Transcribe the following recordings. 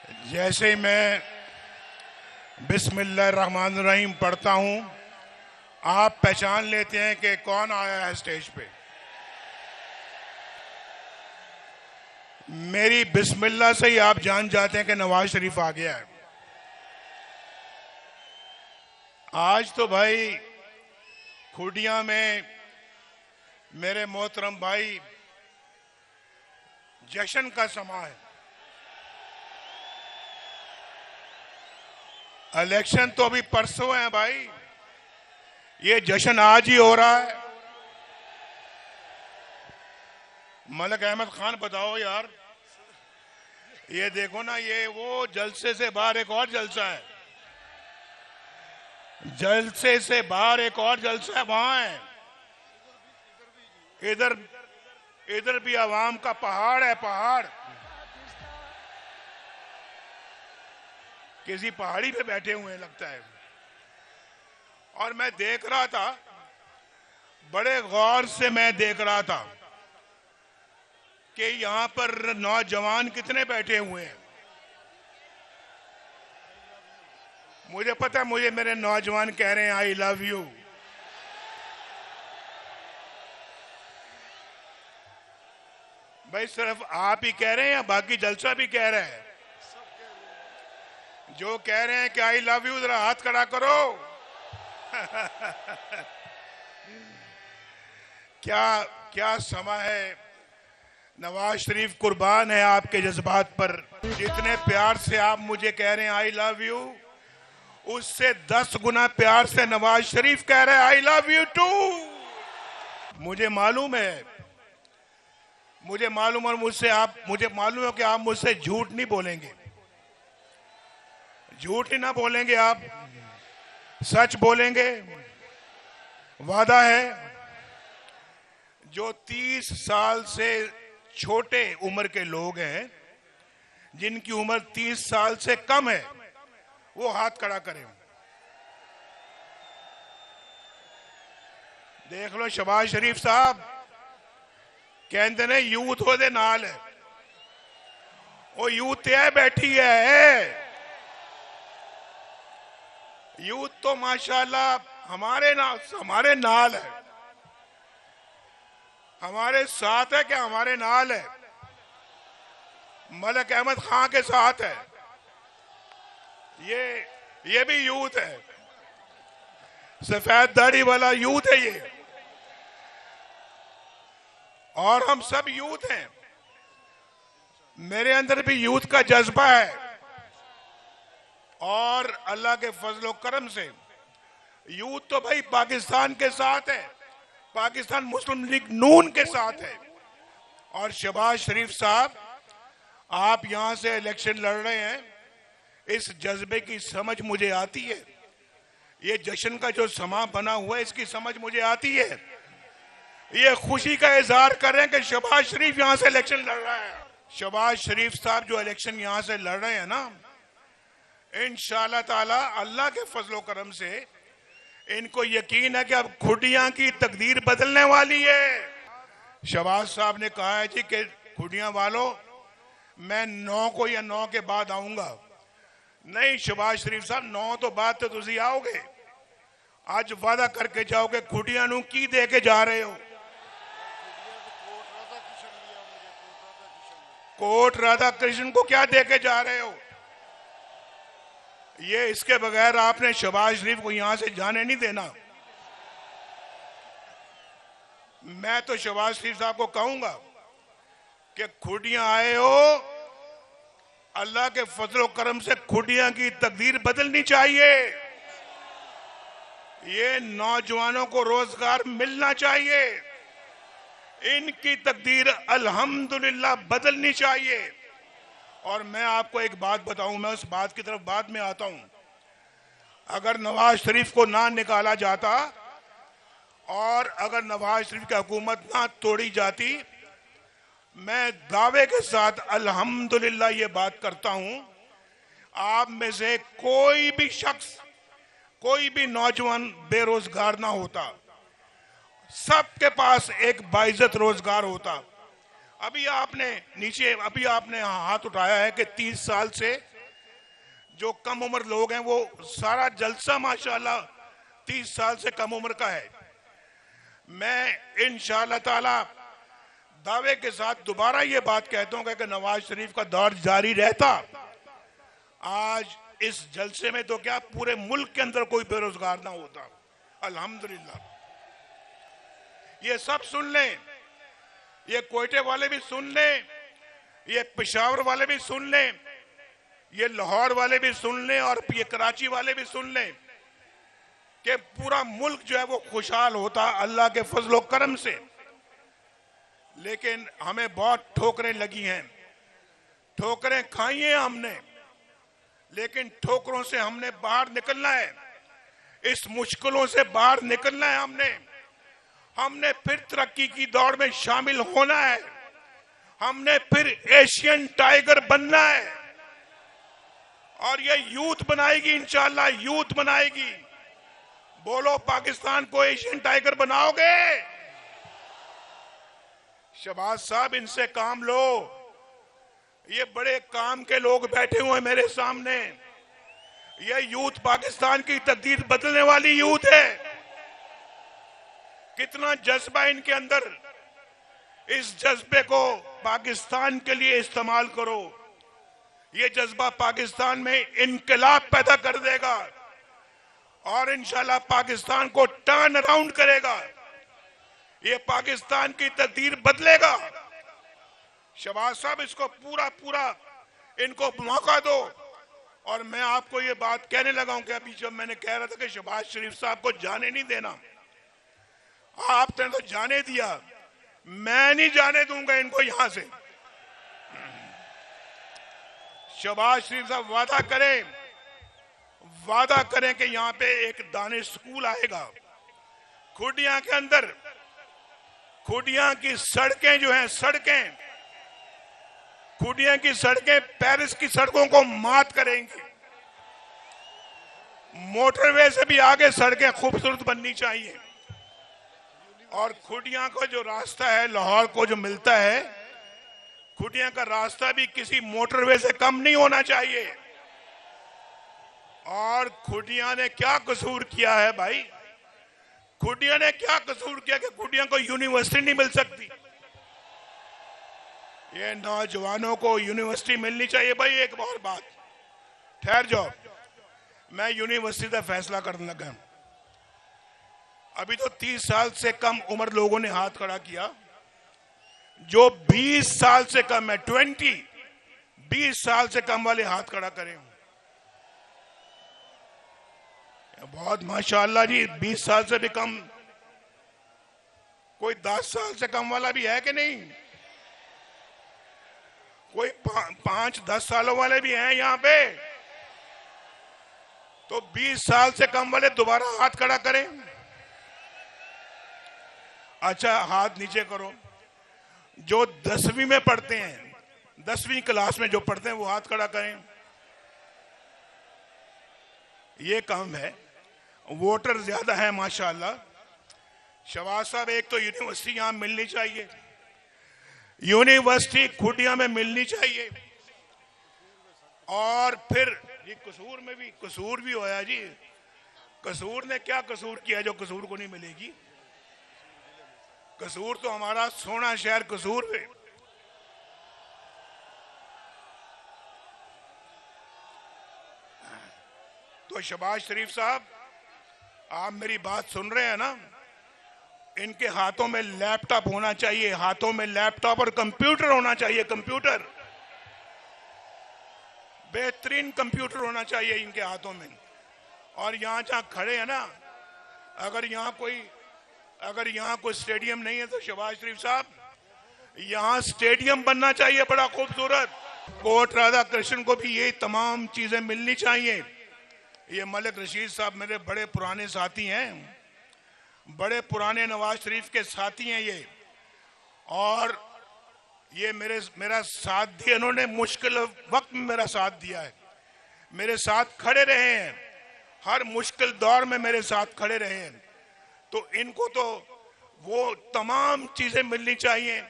जैसे मैं बिस्मिल्लाहिर्रहमानिर्रहीम पढ़ता हूं, आप पहचान लेते हैं कि कौन आया है स्टेज पे। मेरी बिस्मिल्लाह से ही आप जान जाते हैं कि नवाज शरीफ आ गया है। आज तो भाई खुडिया में मेरे मोहतरम भाई जश्न का समा है। इलेक्शन तो अभी परसों है भाई, ये जश्न आज ही हो रहा है। मलिक अहमद खान बताओ यार, ये देखो ना, ये वो जलसे से बाहर एक और जलसा है, जलसे से बाहर एक और जलसा है वहां है। इधर इधर भी आवाम का पहाड़ है, पहाड़। किसी पहाड़ी पे बैठे हुए हैं लगता है। और मैं देख रहा था, बड़े गौर से मैं देख रहा था कि यहां पर नौजवान कितने बैठे हुए हैं। मुझे पता है, मुझे मेरे नौजवान कह रहे हैं आई लव यू। भाई सिर्फ आप ही कह रहे हैं या बाकी जलसा भी कह रहे हैं? जो कह रहे हैं कि आई लव यू, जरा हाथ खड़ा करो। क्या क्या समा है। नवाज शरीफ कुर्बान है आपके जज्बात पर। जितने प्यार से आप मुझे कह रहे हैं आई लव यू, उससे 10 गुना प्यार से नवाज शरीफ कह रहे हैं आई लव यू टू। मुझे मालूम है, मुझे मालूम है कि आप मुझसे झूठ नहीं बोलेंगे। झूठ ही ना बोलेंगे, आप सच बोलेंगे। वादा है, जो 30 साल से छोटे उम्र के लोग हैं, जिनकी उम्र 30 साल से कम है, वो हाथ खड़ा करें। देख लो शहबाज शरीफ साहब कहते ने यूथ ओदे नाल है, वो यूथ है बैठी है। यूथ तो माशाल्लाह हमारे नाल है, हमारे साथ है। क्या हमारे नाल है? मलिक अहमद खान के साथ है। ये भी यूथ है, सफेद दाढ़ी वाला यूथ है ये। और हम सब यूथ हैं, मेरे अंदर भी यूथ का जज्बा है। और अल्लाह के फजलो करम से यूथ तो भाई पाकिस्तान के साथ है, पाकिस्तान मुस्लिम लीग नून के साथ है। और शहबाज शरीफ साहब, आप यहां से इलेक्शन लड़ रहे हैं, इस जज्बे की समझ मुझे आती है। ये जश्न का जो समा बना हुआ है, इसकी समझ मुझे आती है। ये खुशी का इजहार कर रहे हैं कि शहबाज शरीफ यहां से इलेक्शन लड़ रहा है। शहबाज शरीफ साहब जो इलेक्शन यहां से लड़ रहे हैं ना, इंशाअल्लाह ताला अल्लाह के फजलो करम से इनको यकीन है कि अब खुडियां की तकदीर बदलने वाली है। शहबाज साहब ने कहा है जी कि खुडियां वालों, मैं 9 को या 9 के बाद आऊंगा। नहीं शहबाज शरीफ साहब, 9 तो बाद तो तुसी आओगे। आज वादा करके जाओगे, खुडियां नू की दे के जा रहे हो? कोट राधा कृष्ण को क्या दे के जा रहे हो? ये इसके बगैर आपने शहबाज शरीफ को यहां से जाने नहीं देना। मैं तो शहबाज शरीफ साहब को कहूंगा कि खुडियां आए हो, अल्लाह के फजलो करम से खुडियां की तकदीर बदलनी चाहिए। ये नौजवानों को रोजगार मिलना चाहिए, इनकी तकदीर अल्हम्दुलिल्लाह बदलनी चाहिए। और मैं आपको एक बात बताऊं, मैं उस बात की तरफ बाद में आता हूं। अगर नवाज शरीफ को ना निकाला जाता और अगर नवाज शरीफ की हुकूमत ना तोड़ी जाती, मैं दावे के साथ अल्हम्दुलिल्लाह ये बात करता हूं, आप में से कोई भी शख्स, कोई भी नौजवान बेरोजगार ना होता। सबके पास एक बाइज्जत रोजगार होता। अभी आपने हाथ उठाया है कि 30 साल से जो कम उम्र लोग हैं वो सारा जलसा माशाल्लाह 30 साल से कम उम्र का है। मैं इंशाअल्लाह ताला दावे के साथ दोबारा ये बात कहता हूं कि नवाज शरीफ का दौर जारी रहता, आज इस जलसे में तो क्या पूरे मुल्क के अंदर कोई बेरोजगार ना होता। अल्हम्दुलिल्लाह। ये सब सुन लें, ये कोयटे वाले भी सुन लें, ये पेशावर वाले भी सुन लें, ये लाहौर वाले भी सुन लें और ये कराची वाले भी सुन लें कि पूरा मुल्क जो है वो खुशहाल होता अल्लाह के फजलो करम से। लेकिन हमें बहुत ठोकरें लगी हैं, ठोकरें खाई हैं हमने, लेकिन ठोकरों से हमने बाहर निकलना है, इस मुश्किलों से बाहर निकलना है। हमने फिर तरक्की की दौड़ में शामिल होना है, हमने फिर एशियन टाइगर बनना है और ये यूथ बनाएगी, इंशाअल्लाह यूथ बनाएगी। बोलो पाकिस्तान को एशियन टाइगर बनाओगे? शहबाज साहब इनसे काम लो, ये बड़े काम के लोग बैठे हुए हैं मेरे सामने। ये यूथ पाकिस्तान की तकदीर बदलने वाली यूथ है। कितना जज्बा इनके अंदर, इस जज्बे को पाकिस्तान के लिए इस्तेमाल करो। ये जज्बा पाकिस्तान में इनकलाब पैदा कर देगा और इंशाल्लाह पाकिस्तान को टर्न अराउंड करेगा। ये पाकिस्तान की तकदीर बदलेगा। शहबाज साहब इसको पूरा इनको मौका दो। और मैं आपको ये बात कहने लगा हूं कि अभी जब मैंने कह रहा था कि शहबाज शरीफ साहब को जाने नहीं देना, आपने तो जाने दिया, मैं नहीं जाने दूंगा इनको यहां से। शहबाज शरीफ साहब वादा करें कि यहां पे एक दानिश स्कूल आएगा। खुडिया के अंदर, खुडिया की सड़कें जो हैं, खुडिया की सड़कें पेरिस की सड़कों को मात करेंगी। मोटरवे से भी आगे सड़कें खूबसूरत बननी चाहिए। और खुडिया का जो रास्ता है लाहौर को जो मिलता है, खुडिया का रास्ता भी किसी मोटरवे से कम नहीं होना चाहिए। और खुडिया ने क्या कसूर किया है भाई? खुडिया ने क्या कसूर किया कि खुडिया को यूनिवर्सिटी नहीं मिल सकती? ये नौजवानों को यूनिवर्सिटी मिलनी चाहिए। भाई एक और बात, ठहर जाओ, मैं यूनिवर्सिटी का फैसला करने लगा। अभी तो 30 साल से कम उम्र लोगों ने हाथ खड़ा किया। जो 20 साल से कम है, 20 साल से कम वाले हाथ खड़ा करें। बहुत माशाअल्लाह जी, 20 साल से भी कम। कोई 10 साल से कम वाला भी है कि नहीं? कोई 5-10 सालों वाले भी हैं यहां पे? तो 20 साल से कम वाले दोबारा हाथ खड़ा करें। अच्छा, हाथ नीचे करो। जो 10वीं में पढ़ते हैं, 10वीं क्लास में जो पढ़ते हैं वो हाथ खड़ा करें। ये काम है। वोटर ज्यादा है माशाअल्लाह। शहबाज साहब, एक तो यूनिवर्सिटी यहां मिलनी चाहिए, यूनिवर्सिटी खुडिया में मिलनी चाहिए। और फिर ये कसूर में भी कसूर भी होया जी। कसूर ने क्या कसूर किया जो कसूर को नहीं मिलेगी? कसूर तो हमारा सोना शहर कसूर है। तो शहबाज शरीफ साहब, आप मेरी बात सुन रहे हैं ना? इनके हाथों में लैपटॉप होना चाहिए, हाथों में लैपटॉप और कंप्यूटर होना चाहिए। कंप्यूटर, बेहतरीन कंप्यूटर होना चाहिए इनके हाथों में। और यहां जहां खड़े हैं ना, अगर यहां कोई स्टेडियम नहीं है तो शहबाज शरीफ साहब, यहां स्टेडियम बनना चाहिए बड़ा खूबसूरत। कोर्ट राधा कृष्ण को भी ये तमाम चीजें मिलनी चाहिए। ये मलिक रशीद साहब मेरे बड़े पुराने साथी हैं, बड़े पुराने नवाज शरीफ के साथी हैं ये। और ये मेरा साथ दिया, इन्होंने मुश्किल वक्त में मेरा साथ दिया है, मेरे साथ खड़े रहे हैं, हर मुश्किल दौर में मेरे साथ खड़े रहे हैं। तो इनको तो वो तमाम चीजें मिलनी चाहिए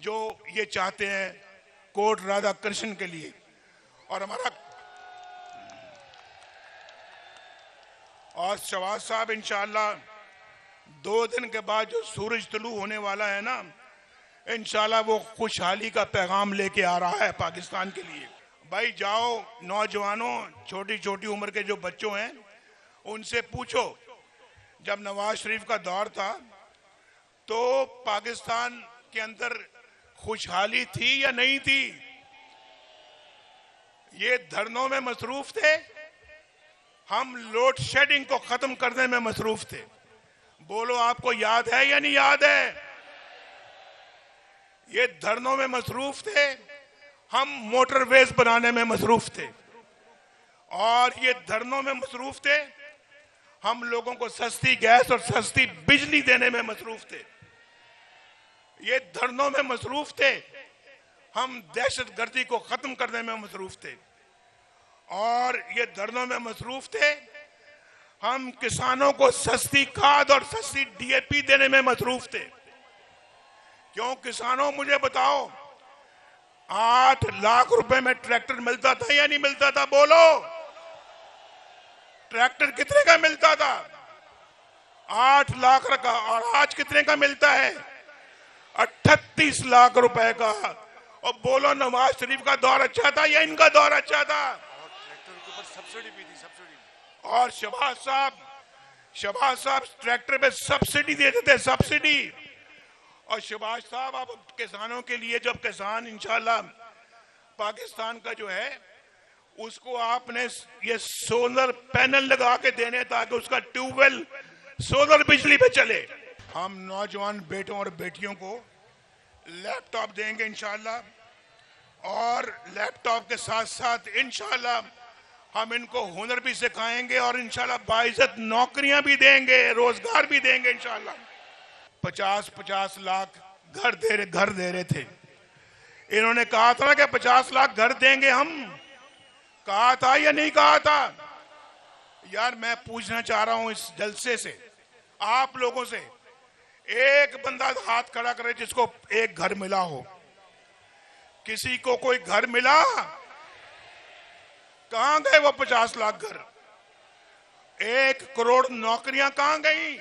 जो ये चाहते हैं कोर्ट राधा कृष्ण के लिए। और हमारा और शहबाज साहब इंशाल्लाह 2 दिन के बाद जो सूरज तुलू होने वाला है ना, इंशाल्लाह वो खुशहाली का पैगाम लेके आ रहा है पाकिस्तान के लिए। भाई जाओ, नौजवानों, छोटी छोटी उम्र के जो बच्चों हैं उनसे पूछो, जब नवाज शरीफ का दौर था तो पाकिस्तान के अंदर खुशहाली थी या नहीं थी? ये धरनों में मसरूफ थे, हम लोड शेडिंग को खत्म करने में मसरूफ थे। बोलो, आपको याद है या नहीं याद है? ये धरनों में मसरूफ थे, हम मोटरवेज बनाने में मसरूफ थे। और ये धरनों में मसरूफ थे, हम लोगों को सस्ती गैस और सस्ती बिजली देने में मसरूफ थे। ये धरनों में मसरूफ थे, हम दहशतगर्दी को खत्म करने में मसरूफ थे। और ये धरनों में मसरूफ थे, हम किसानों को सस्ती खाद और सस्ती डीएपी देने में मसरूफ थे। क्यों किसानों, मुझे बताओ, 8 लाख रुपए में ट्रैक्टर मिलता था या नहीं मिलता था? बोलो, ट्रैक्टर कितने का मिलता था? 8 लाख का। और आज कितने का मिलता है? 38 लाख रुपए का। और बोलो, नवाज शरीफ का दौर अच्छा था या इनका दौर अच्छा था? ट्रैक्टर के ऊपर सब्सिडी भी थी, सब्सिडी। और शहबाज साहब ट्रैक्टर पे सब्सिडी देते थे, सब्सिडी। और शहबाज साहब, अब किसानों के लिए, जब किसान इंशाल्लाह पाकिस्तान का जो है उसको आपने ये सोलर पैनल लगा के देने, ताकि उसका ट्यूबवेल सोलर बिजली पे चले। हम नौजवान बेटों और बेटियों को लैपटॉप देंगे इंशाल्लाह, और लैपटॉप के साथ साथ इंशाल्लाह हम इनको हुनर भी सिखाएंगे और इंशाल्लाह बाइज्जत नौकरियां भी देंगे, रोजगार भी देंगे इंशाल्लाह। 50-50 लाख घर दे रहे थे। इन्होंने कहा था ना कि 50 लाख घर देंगे हम, कहा था या नहीं कहा था? यार, मैं पूछना चाह रहा हूं इस जलसे से, आप लोगों से, एक बंदा हाथ खड़ा करे जिसको एक घर मिला हो। किसी को कोई घर मिला? कहां गए वो 50 लाख घर? 1 करोड़ नौकरियां कहां गई?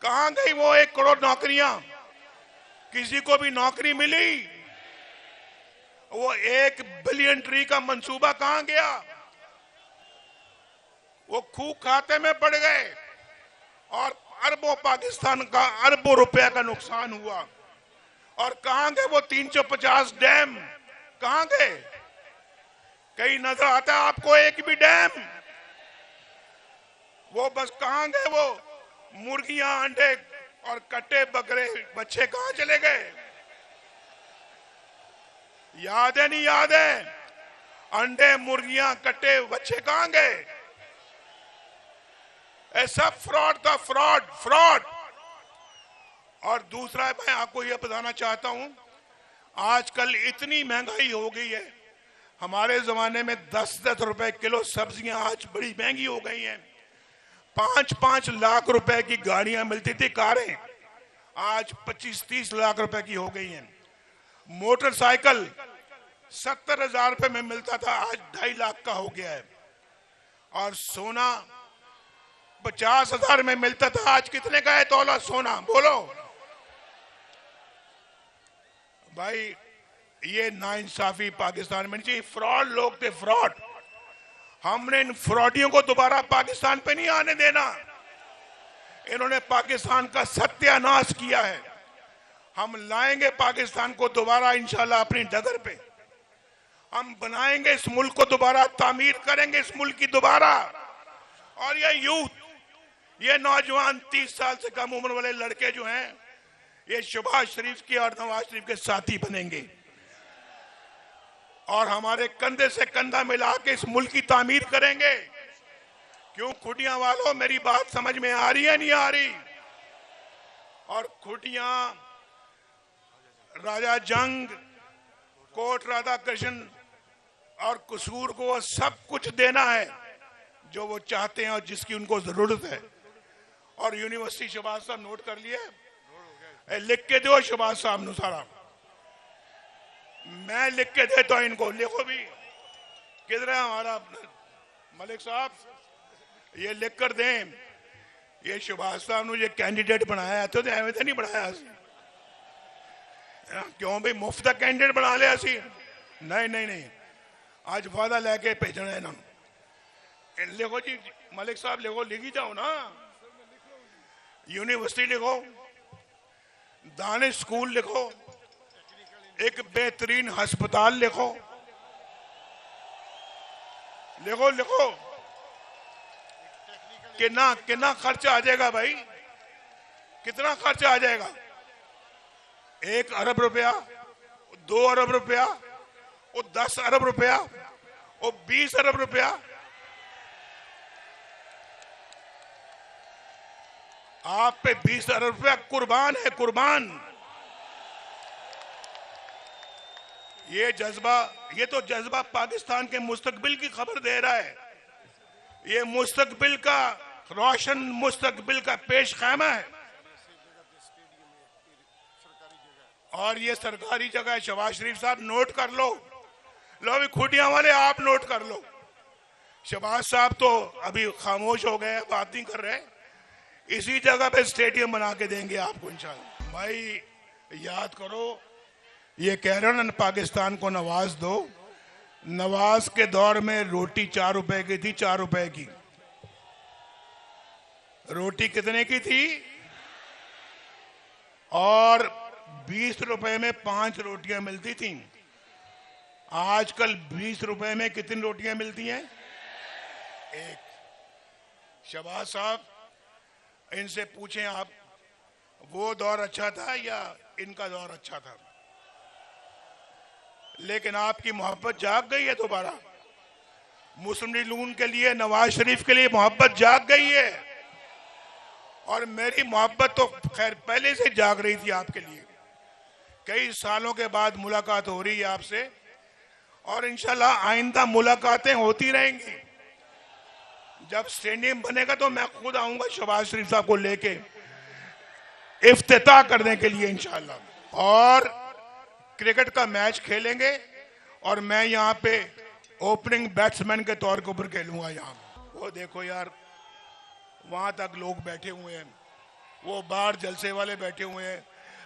कहां गई वो 1 करोड़ नौकरियां? किसी को भी नौकरी मिली? वो 1 बिलियन ट्री का मंसूबा कहां गया? वो खूह खाते में पड़ गए और अरबों, पाकिस्तान का अरबों रुपए का नुकसान हुआ। और कहां गए वो 350 डैम? कहां गए? कहीं नजर आता है आपको एक भी डैम? वो बस कहां गए? वो मुर्गियां, अंडे और कट्टे बकरे बच्चे कहां चले गए? याद है नहीं याद है? अंडे, मुर्गियां, कट्टे बच्चे कहां गए? ऐसा फ्रॉड था, फ्रॉड। और दूसरा, मैं आपको यह बताना चाहता हूं, आजकल इतनी महंगाई हो गई है। हमारे जमाने में 10-10 रुपए किलो सब्जियां आज बड़ी महंगी हो गई हैं। 5-5 लाख रुपए की गाड़ियां मिलती थी, कारें, आज 25-30 लाख रुपए की हो गई हैं। मोटरसाइकिल 70,000 रुपए में मिलता था, आज 2.5 लाख का हो गया है। और सोना 50,000 में मिलता था, आज कितने का है तोला सोना? बोलो भाई, ये नाइंसाफी पाकिस्तान में नहीं चाहिए। फ्रॉड लोग थे, फ्रॉड। हमने इन फ्रॉडियों को दोबारा पाकिस्तान पे नहीं आने देना। इन्होंने पाकिस्तान का सत्यानाश किया है। हम लाएंगे पाकिस्तान को दोबारा इंशाल्लाह अपनी डगर पे। हम बनाएंगे इस मुल्क को दोबारा, तामीर करेंगे इस मुल्क की दोबारा। और ये यूथ, ये नौजवान 30 साल से कम उम्र वाले लड़के जो हैं, ये शहबाज शरीफ के और नवाज शरीफ के साथी बनेंगे और हमारे कंधे से कंधा मिला के इस मुल्क की तामीर करेंगे। क्यों खुटियां वालों, मेरी बात समझ में आ रही है नहीं आ रही? और खुटियां, राजा जंग, कोट राधा कृष्ण और कसूर को सब कुछ देना है जो वो चाहते हैं और जिसकी उनको जरूरत है। और यूनिवर्सिटी शहबाज साहब नोट कर लिए, लिख के दो शहबाज साहब नु सारा, मैं लिख के देता हूं इनको, लिखो भी। किधर है हमारा मलिक साहब? ये लिख कर दें, ये सुभाष साहब ने ये कैंडिडेट बनाया तो एवं तो नहीं बनाया सी। क्यों भाई मुफ्त का कैंडिडेट बना लिया सी? नहीं नहीं नहीं, आज वादा लेके भेजना है इन्होंने। लिखो जी मलिक साहब, लिखो, लिखी जाओ ना। यूनिवर्सिटी लिखो, दानिश स्कूल लिखो, एक बेहतरीन अस्पताल लिखो, लिखो लिखो। कितना कितना खर्चा आ जाएगा भाई? कितना खर्चा आ जाएगा? 1 अरब रुपया, 2 अरब रुपया, और 10 अरब रुपया, और 20 अरब रुपया। आप पे 20 अरब रुपया कुर्बान है, कुर्बान। ये जज्बा, ये तो जज्बा पाकिस्तान के मुस्तकबिल की खबर दे रहा है। ये मुस्तकबिल का, रोशन मुस्तकबिल का पेश खैमा है। और ये सरकारी जगह है। शहबाज शरीफ साहब नोट कर लो, लो अभी खुटियां वाले आप नोट कर लो। शहबाज साहब तो अभी खामोश हो गए, बात नहीं कर रहे। इसी जगह पे स्टेडियम बना के देंगे आपको इंशाल्लाह। भाई याद करो, ये कह रहे हो ना पाकिस्तान को नवाज दो। नवाज के दौर में रोटी 4 रुपए की थी, 4 रुपए की। रोटी कितने की थी? और 20 रुपए में 5 रोटियां मिलती थी। आजकल 20 रुपए में कितनी रोटियां मिलती हैं? 1। शहबाज साहब इनसे पूछें आप, वो दौर अच्छा था या इनका दौर अच्छा था? लेकिन आपकी मोहब्बत जाग गई है दोबारा। मुस्लिम लीग नून के लिए, नवाज शरीफ के लिए मोहब्बत जाग गई है। और मेरी मोहब्बत तो खैर पहले से जाग रही थी आपके लिए। कई सालों के बाद मुलाकात हो रही है आपसे, और इंशाल्लाह आइंदा मुलाकातें होती रहेंगी। जब स्टेडियम बनेगा तो मैं खुद आऊंगा शहबाज शरीफ साहब को लेके इफ्तिताह करने के लिए इंशाल्लाह। और क्रिकेट का मैच खेलेंगे, और मैं यहाँ पे ओपनिंग बैट्समैन के तौर के ऊपर खेलूंगा यहाँ। वो देखो यार, वहां तक लोग बैठे हुए हैं, वो बाहर जलसे वाले बैठे हुए हैं।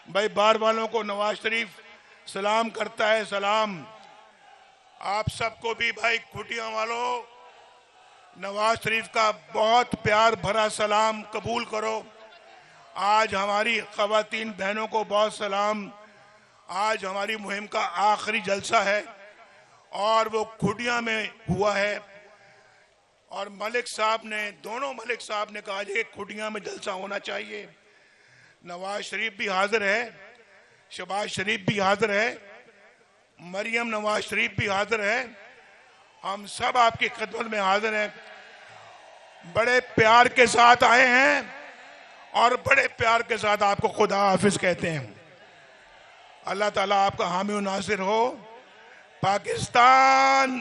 भाई बाहर वालों को नवाज शरीफ सलाम करता है, सलाम। आप सबको भी भाई खुटियां वालों, नवाज शरीफ का बहुत प्यार भरा सलाम कबूल करो। आज हमारी खवातीन बहनों को बहुत सलाम। आज हमारी मुहिम का आखिरी जलसा है, और वो खुटियां में हुआ है। और मलिक साहब ने, दोनों मलिक साहब ने कहा कि खुटियां में जलसा होना चाहिए। नवाज शरीफ भी हाजिर है, शहबाज शरीफ भी हाजिर है, मरियम नवाज शरीफ भी हाजिर है। हम सब आपकी खिदमत में हाजिर हैं। बड़े प्यार के साथ आए हैं, और बड़े प्यार के साथ आपको खुदा हाफिज कहते हैं। अल्लाह ताला आपका हामी और नासिर हो। पाकिस्तान